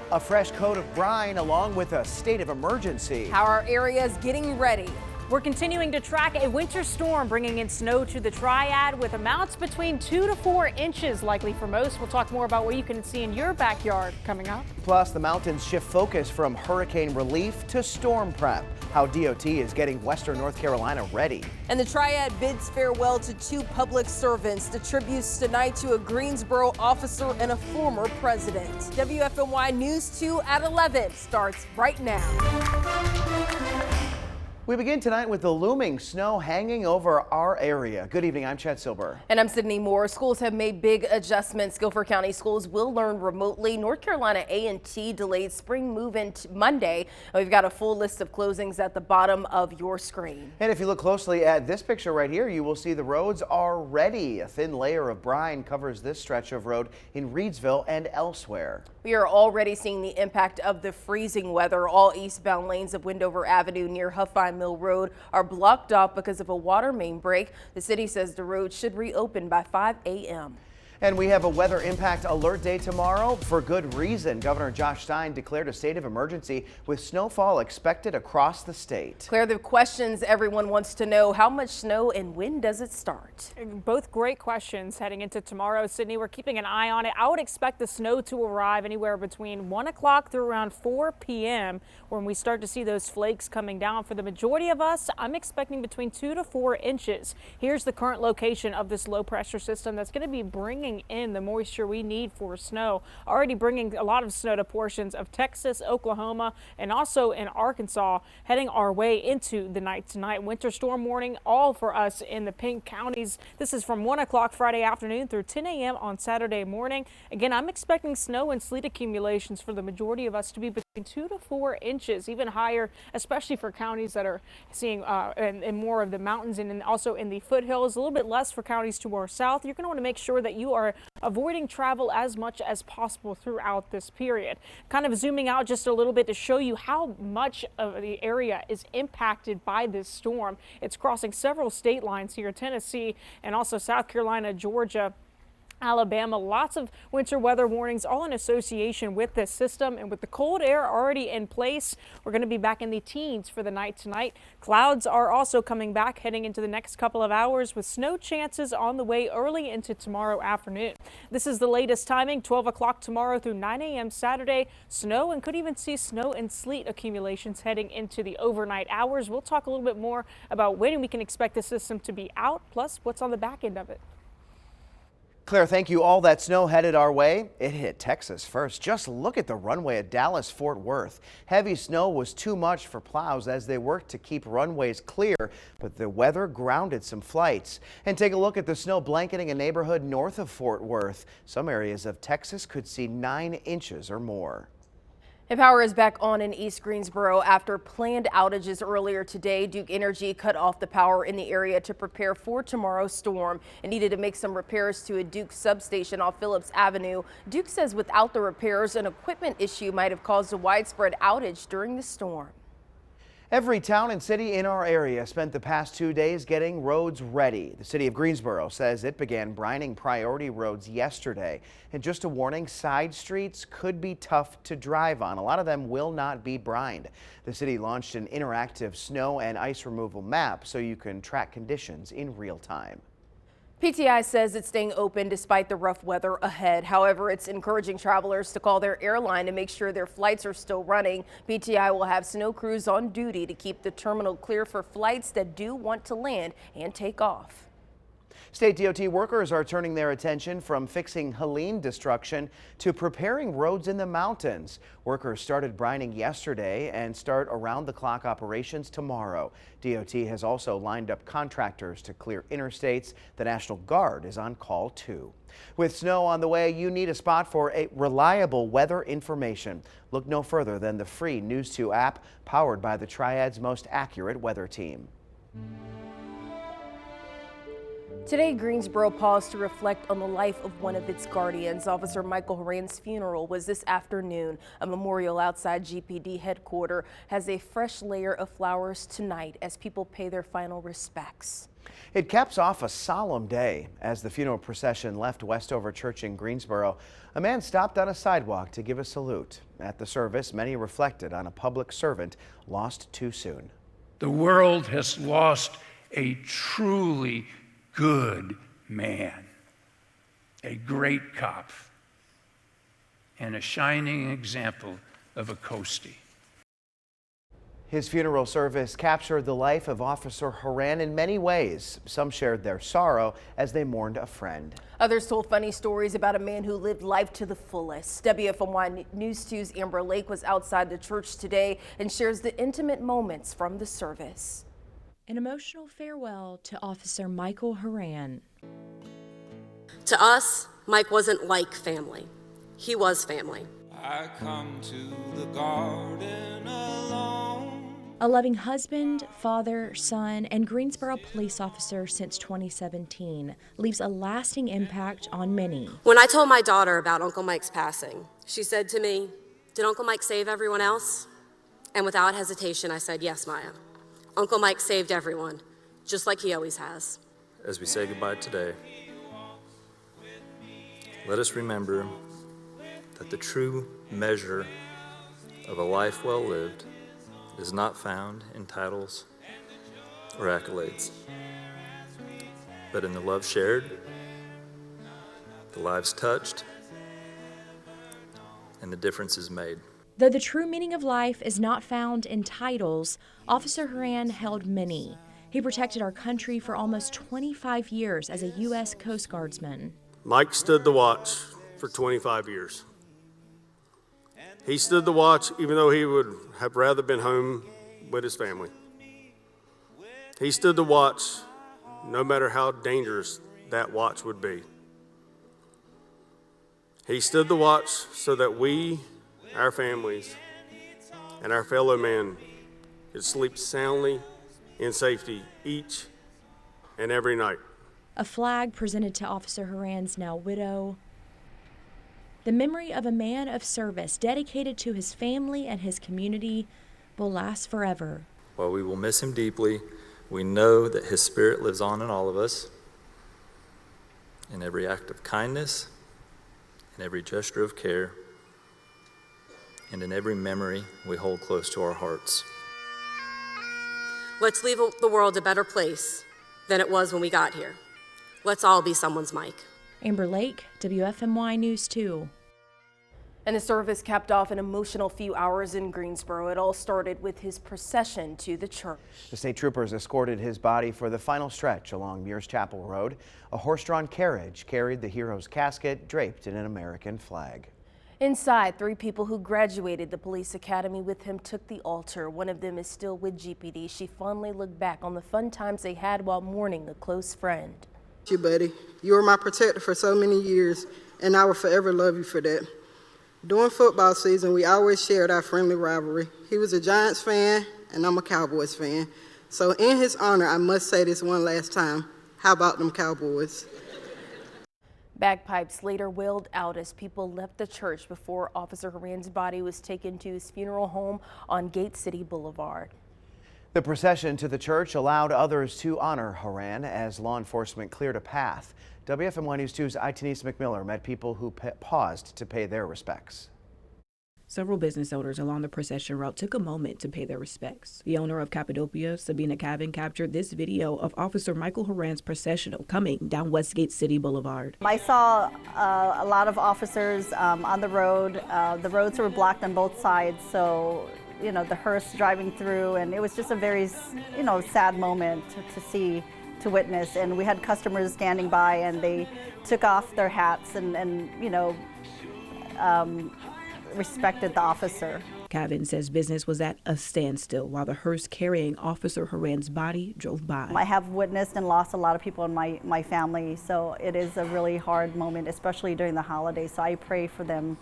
A fresh coat of brine along with a state of emergency. How our area is getting ready. We're continuing to track a winter storm bringing in snow to the Triad with amounts between 2 to 4 inches likely for most. We'll talk more about what you can see in your backyard coming up. Plus, the mountains shift focus from hurricane relief to storm prep. How DOT is getting Western North Carolina ready. And the Triad bids farewell to 2 public servants. The tributes tonight to a Greensboro officer and a former president. WFMY News 2 at 11 starts right now. We begin tonight with the looming snow hanging over our area. Good evening, I'm Chad Silber. And I'm Sydney Moore. Schools have made big adjustments. Guilford County schools will learn remotely. North Carolina A&T delayed spring move-in Monday. We've got a full list of closings at the bottom of your screen. And if you look closely at this picture right here, you will see the roads are ready. A thin layer of brine covers this stretch of road in Reedsville and elsewhere. We are already seeing the impact of the freezing weather. All eastbound lanes of Windover Avenue near Huffine Mill Road are blocked off because of a water main break. The city says the road should reopen by 5 a.m. And we have a weather impact alert day tomorrow for good reason. Governor Josh Stein declared a state of emergency with snowfall expected across the state. Claire, the questions everyone wants to know: how much snow and when does it start? Both great questions heading into tomorrow. Sydney, we're keeping an eye on it. I would expect the snow to arrive anywhere between 1 o'clock through around 4 p.m. when we start to see those flakes coming down. For the majority of us, I'm expecting between 2 to 4 inches. Here's the current location of this low pressure system that's going to be bringing in the moisture we need for snow. Already bringing a lot of snow to portions of Texas, Oklahoma, and also in Arkansas, heading our way into the night tonight. Winter storm warning all for us in the pink counties. This is from 1 o'clock Friday afternoon through 10 a.m. on Saturday morning. Again, I'm expecting snow and sleet accumulations for the majority of us to be between 2 to 4 inches, even higher, especially for counties that are seeing in more of the mountains and also in the foothills. A little bit less for counties to our south. You're going to want to make sure that you are avoiding travel as much as possible throughout this period. Kind of zooming out just a little bit to show you how much of the area is impacted by this storm. It's crossing several state lines here, Tennessee and also South Carolina, Georgia, Alabama. Lots of winter weather warnings all in association with this system, and with the cold air already in place, we're going to be back in the teens for the night tonight. Clouds are also coming back heading into the next couple of hours with snow chances on the way early into tomorrow afternoon. This is the latest timing, 12 o'clock tomorrow through 9 a.m. Saturday. Snow and could even see snow and sleet accumulations heading into the overnight hours. We'll talk a little bit more about when we can expect the system to be out, plus what's on the back end of it. Claire, thank you. All that snow headed our way. It hit Texas first. Just look at the runway at Dallas-Fort Worth. Heavy snow was too much for plows as they worked to keep runways clear, but the weather grounded some flights. And take a look at the snow blanketing a neighborhood north of Fort Worth. Some areas of Texas could see 9 inches or more. And power is back on in East Greensboro after planned outages earlier today. Duke Energy cut off the power in the area to prepare for tomorrow's storm. It needed to make some repairs to a Duke substation off Phillips Avenue. Duke says without the repairs, an equipment issue might have caused a widespread outage during the storm. Every town and city in our area spent the past 2 days getting roads ready. The city of Greensboro says it began brining priority roads yesterday. And just a warning, side streets could be tough to drive on. A lot of them will not be brined. The city launched an interactive snow and ice removal map so you can track conditions in real time. PTI says it's staying open despite the rough weather ahead. However, it's encouraging travelers to call their airline to make sure their flights are still running. PTI will have snow crews on duty to keep the terminal clear for flights that do want to land and take off. State DOT workers are turning their attention from fixing Helene destruction to preparing roads in the mountains. Workers started brining yesterday and start around-the-clock operations tomorrow. DOT has also lined up contractors to clear interstates. The National Guard is on call too. With snow on the way, you need a spot for a reliable weather information. Look no further than the free News 2 app powered by the Triad's most accurate weather team. Today, Greensboro paused to reflect on the life of one of its guardians. Officer Michael Horan's funeral was this afternoon. A memorial outside GPD headquarters has a fresh layer of flowers tonight as people pay their final respects. It caps off a solemn day. As the funeral procession left Westover Church in Greensboro, a man stopped on a sidewalk to give a salute. At the service, many reflected on a public servant lost too soon. The world has lost a truly good man, a great cop, and a shining example of a coastie. His funeral service captured the life of Officer Horan in many ways. Some shared their sorrow as they mourned a friend. Others told funny stories about a man who lived life to the fullest. WFMY News 2's Amber Lake was outside the church today and shares the intimate moments from the service. An emotional farewell to Officer Michael Horan. To us, Mike wasn't like family. He was family. I come to the garden alone. A loving husband, father, son, and Greensboro police officer since 2017 leaves a lasting impact on many. When I told my daughter about Uncle Mike's passing, she said to me, "Did Uncle Mike save everyone else?" And without hesitation, I said, "Yes, Maya. Uncle Mike saved everyone, just like he always has." As we say goodbye today, let us remember that the true measure of a life well lived is not found in titles or accolades, but in the love shared, the lives touched, and the differences made. Though the true meaning of life is not found in titles, Officer Horan held many. He protected our country for almost 25 years as a U.S. Coast Guardsman. Mike stood the watch for 25 years. He stood the watch even though he would have rather been home with his family. He stood the watch no matter how dangerous that watch would be. He stood the watch so that we, our families, and our fellow men could sleep soundly in safety each and every night. A flag presented to Officer Horan's now widow. The memory of a man of service dedicated to his family and his community will last forever. While we will miss him deeply, we know that his spirit lives on in all of us, in every act of kindness, in every gesture of care, and in every memory we hold close to our hearts. Let's leave the world a better place than it was when we got here. Let's all be someone's Mike. Amber Lake, WFMY News 2. And the service capped off an emotional few hours in Greensboro. It all started with his procession to the church. The state troopers escorted his body for the final stretch along Mears Chapel Road. A horse-drawn carriage carried the hero's casket draped in an American flag. Inside, 3 people who graduated the police academy with him took the altar. One of them is still with GPD. She fondly looked back on the fun times they had while mourning a close friend. You, buddy. You were my protector for so many years, and I will forever love you for that. During football season, we always shared our friendly rivalry. He was a Giants fan, and I'm a Cowboys fan. So in his honor, I must say this one last time. How about them Cowboys? Bagpipes later wailed out as people left the church before Officer Horan's body was taken to his funeral home on Gate City Boulevard. The procession to the church allowed others to honor Horan as law enforcement cleared a path. WFMY News 2's Itanise McMiller met people who paused to pay their respects. Several business owners along the procession route took a moment to pay their respects. The owner of Cappadocia, Sabina Cabin, captured this video of Officer Michael Horan's processional coming down Westgate City Boulevard. I saw a lot of officers on the road. The roads were blocked on both sides, so you know, the hearse driving through, and it was just a very, you know, sad moment to see, to witness. And we had customers standing by, and they took off their hats and you know, respected the officer. Cabin says business was at a standstill while the hearse carrying Officer Horan's body drove by. I have witnessed and lost a lot of people in my family, so it is a really hard moment, especially during the holidays. So I pray for them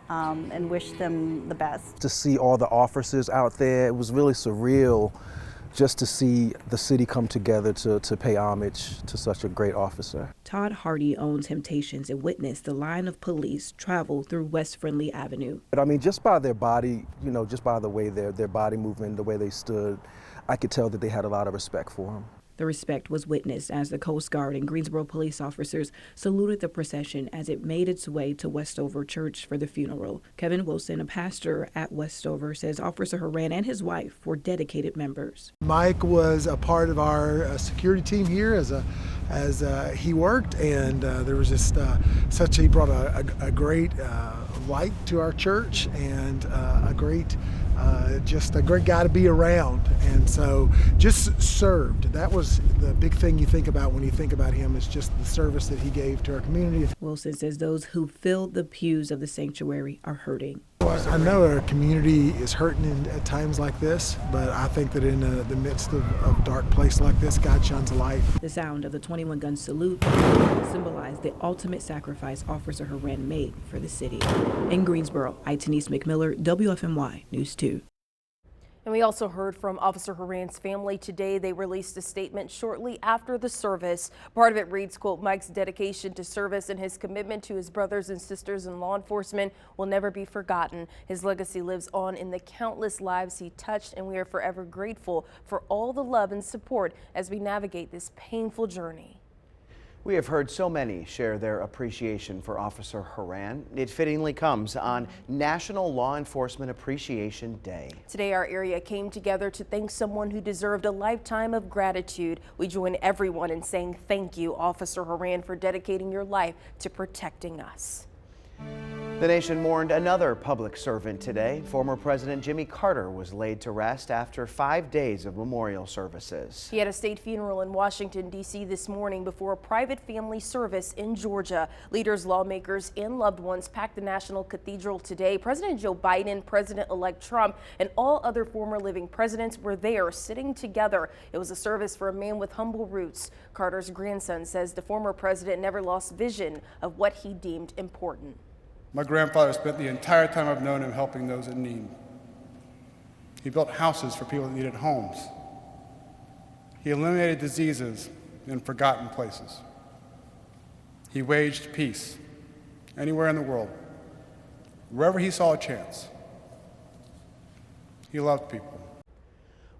and wish them the best. To see all the officers out there, it was really surreal just to see the city come together to pay homage to such a great officer. Todd Hardy owns Temptations and witnessed the line of police travel through West Friendly Avenue. But I mean, just by their body, just by the way their body movement, the way they stood, I could tell that they had a lot of respect for him. The respect was witnessed as the Coast Guard and Greensboro police officers saluted the procession as it made its way to Westover Church for the funeral. Kevin Wilson, a pastor at Westover, says Officer Horan and his wife were dedicated members. Mike was a part of our security team here as he worked, and there was just he brought a great light to our church, and just a great guy to be around, and so just served. That was the big thing you think about when you think about him, is just the service that he gave to our community. Wilson says those who filled the pews of the sanctuary are hurting. I know our community is hurting at times like this, but I think that in the midst of a dark place like this, God shines a light. The sound of the 21-gun salute symbolized the ultimate sacrifice Officer Horan made for the city. In Greensboro, Denise McMiller, WFMY News 2. And we also heard from Officer Horan's family today. They released a statement shortly after the service. Part of it reads, quote, Mike's dedication to service and his commitment to his brothers and sisters in law enforcement will never be forgotten. His legacy lives on in the countless lives he touched, and we are forever grateful for all the love and support as we navigate this painful journey. We have heard so many share their appreciation for Officer Horan. It fittingly comes on National Law Enforcement Appreciation Day. Today, our area came together to thank someone who deserved a lifetime of gratitude. We join everyone in saying thank you, Officer Horan, for dedicating your life to protecting us. The nation mourned another public servant today. Former President Jimmy Carter was laid to rest after 5 days of memorial services. He had a state funeral in Washington, D.C. this morning before a private family service in Georgia. Leaders, lawmakers, and loved ones packed the National Cathedral today. President Joe Biden, President-elect Trump, and all other former living presidents were there sitting together. It was a service for a man with humble roots. Carter's grandson says the former president never lost vision of what he deemed important. My grandfather spent the entire time I've known him helping those in need. He built houses for people that needed homes. He eliminated diseases in forgotten places. He waged peace anywhere in the world, wherever he saw a chance. He loved people.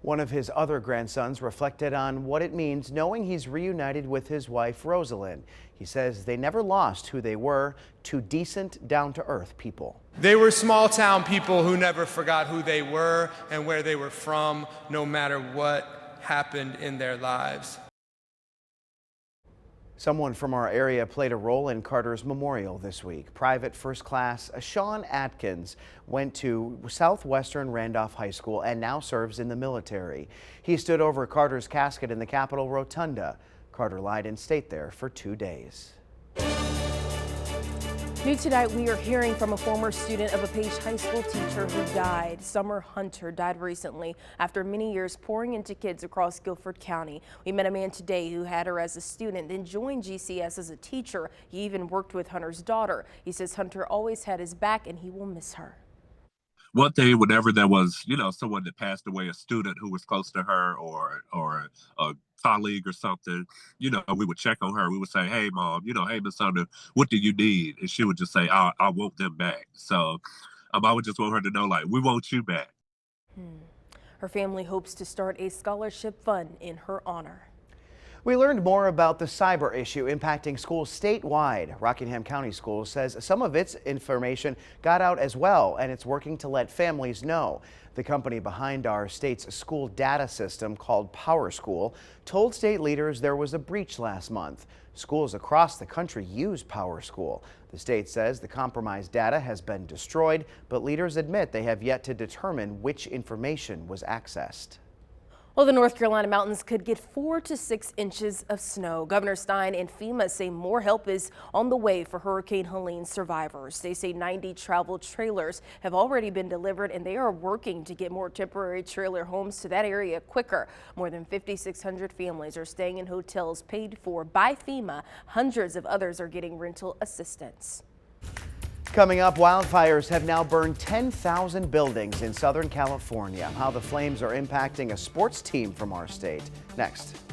One of his other grandsons reflected on what it means knowing he's reunited with his wife, Rosalind. He says they never lost who they were, two decent, down-to-earth people. They were small-town people who never forgot who they were and where they were from, no matter what happened in their lives. Someone from our area played a role in Carter's memorial this week. Private First Class Sean Atkins went to Southwestern Randolph High School and now serves in the military. He stood over Carter's casket in the Capitol Rotunda. Carter lied in state there for 2 days. New tonight, we are hearing from a former student of a Page High School teacher who died. Summer Hunter died recently after many years pouring into kids across Guilford County. We met a man today who had her as a student, then joined GCS as a teacher. He even worked with Hunter's daughter. He says Hunter always had his back and he will miss her. One thing, whenever there was, someone that passed away, a student who was close to her or a colleague or something, we would check on her. We would say, hey, Mom, hey, Miss Hunter, what do you need? And she would just say, I want them back. So I would just want her to know, we want you back. Her family hopes to start a scholarship fund in her honor. We learned more about the cyber issue impacting schools statewide. Rockingham County Schools says some of its information got out as well, and it's working to let families know. The company behind our state's school data system, called PowerSchool, told state leaders there was a breach last month. Schools across the country use PowerSchool. The state says the compromised data has been destroyed, but leaders admit they have yet to determine which information was accessed. Well, the North Carolina mountains could get 4 to 6 inches of snow. Governor Stein and FEMA say more help is on the way for Hurricane Helene survivors. They say 90 travel trailers have already been delivered, and they are working to get more temporary trailer homes to that area quicker. More than 5,600 families are staying in hotels paid for by FEMA. Hundreds of others are getting rental assistance. Coming up, wildfires have now burned 10,000 buildings in Southern California. How the flames are impacting a sports team from our state. Next.